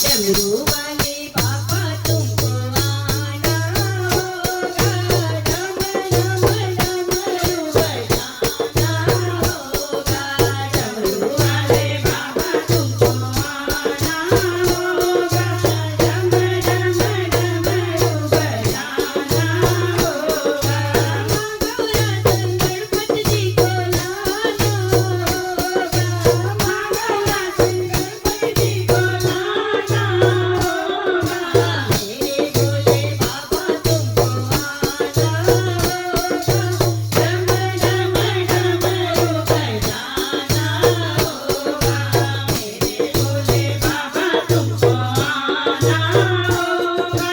डमरू वाले बाबा तुमको आना होगा, डम डम डमरू बजाना होगा। डमरू वाले बाबा तुमको आना होगा, डम डम डमरू बजाना होगा। मंगलाचरण गणपति जी को लाना होगा, मंगलाचरण गणपति जी को लाना होगा। मेरे भोले बाबा तुमको आना होगा, डम डम डमरू बजाना होगा। मेरे भोले बाबा तुमको आना होगा,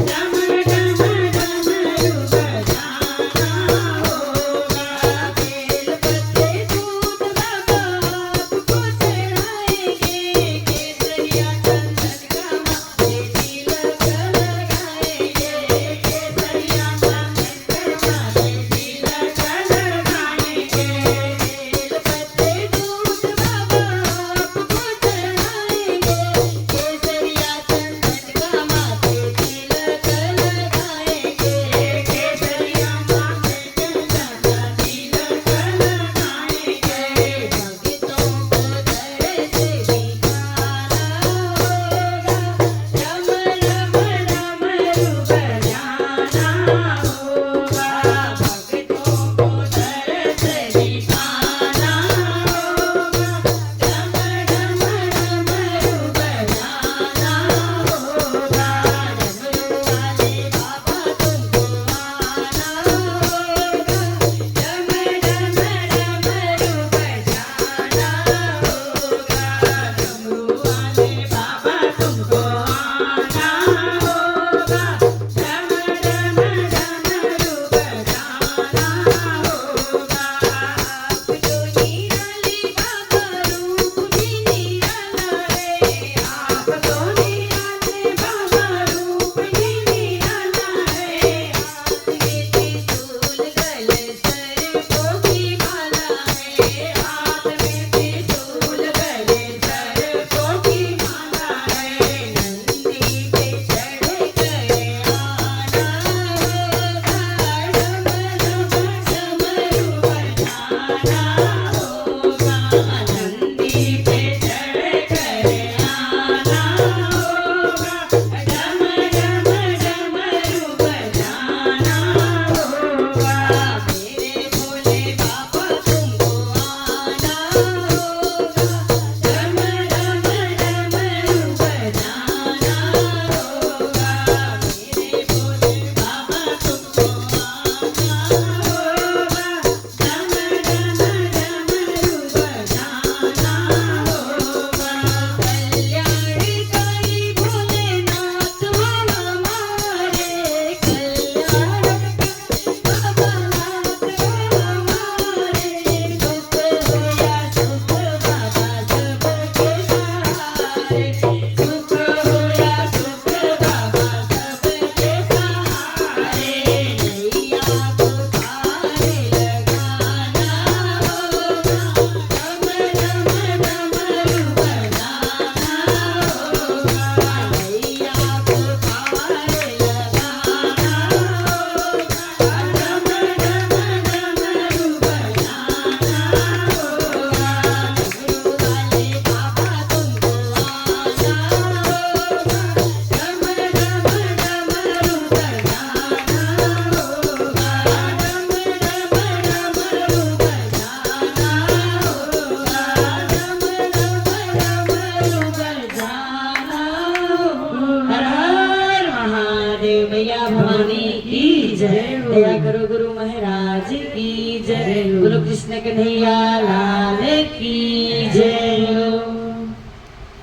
डम डम डमरू बजाना होगा। बेल पत्ते दूध बाबा आपको चढ़ाएंगे, केसरिया चंदन का माथे तिलक लगाएंगे, केसरिया चंदन का माथे तिलक लगाएंगे। बेल पत्ते दूध बाबा आपको चढ़ाएंगे, केसरिया चंदन का माथे तिलक लगाएंगे, केसरिया माथे चंदन का तिलक लगाएंगे। भक्तों को दर से दिखाना होगा, डम डम डमरू बजाना होगा। भक्तों को दर से दिखाना होगा, डम डम डमरू बजाना होगा। डमरू वाले बाबा तुमको आना होगा, डम डम डमरू बजाना होगा। डमरू वाले बाबा तुमको आना होगा, डम डम डमरू बजाना होगा। आप जो निराले बाबा रूप भी निराला है, आप तो निराले बाबा रूप भी निराला है। हाथ में त्रिशूल गले सर्पों की माला है, हाथ में त्रिशूल गले सर्पों की माला है। नंदी पे चढ़ कर आना होगा, डम डम डमरू बजाना होगा। नंदी पे चढ़ कर आना होगा, डम डम डमरू बजाना होगा। मेरे भोले बाबा तुमको आना होगा, डम डम डमरू बजाना होगा। मेरे भोले बाबा तुमको आना होगा, डम डम डमरू बजाना होगा। कल्याणकारी भोलेनाथ बाबा हमारे, कल्याणकारी बाबा नाथ हमारे। दुख हो या सुख बाबा सबके सहारे, सुख हो या सुख बाबा सबके सहारे। नैया को पार लगाना होगा, डम डम डमरू बजाना होगा। नैया को पार लगाना होगा, डम डम डमरू बजाना होगा। डमरू वाले बाबा तुमको आना होगा, डम डम डमरू बजाना होगा। डम डम डमरू बजाना होगा, डम डम डमरू बजाना होगा। हर हर महादेव। मैया भवानी की जय। दया करो गुरु महाराज की जय। बोलो कृष्ण कन्हैया लाल की।